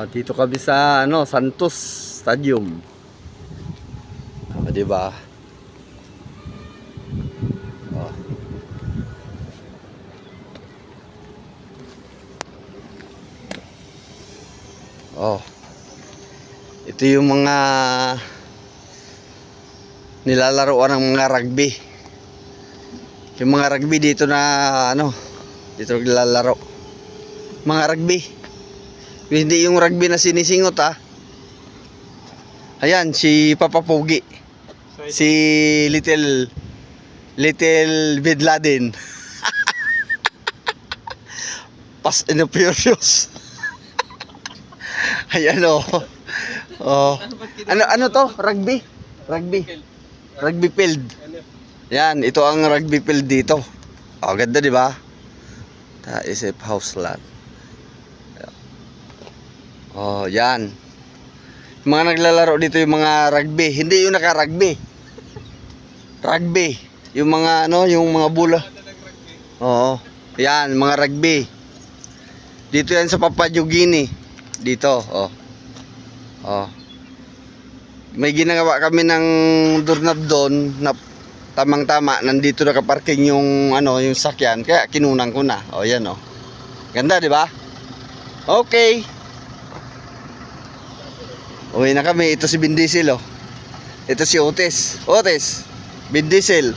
Dito kami sa Santos Stadium. Di ba? Oh. Oh. Ito yung mga nilalaroan ng mga rugby. Yung mga rugby dito na dito naglalaro. Mga rugby. Hindi yung rugby na sinisingot Ayan, si Papa Pogi. Si Little Bin Laden. Fast and the Furious. Ayan Ano to? Rugby? Rugby field. Yan, ito ang rugby field dito. Ganda, di ba? Isip house lot. Yan. Mga naglalaro dito yung mga rugby. Hindi yung naka-rugby. Rugby. Yung mga yung mga bola. Yan, mga rugby. Dito yan sa Papua New Guinea. Dito, May ginagawa kami ng doorknob doon na tamang-tama. Nandito nakaparking yung yung sakyan. Kaya kinunang ko na. Yan Ganda, di ba? Okay. Uwi na kami. Ito si Vin Diesel Ito si Otis. Vin Diesel.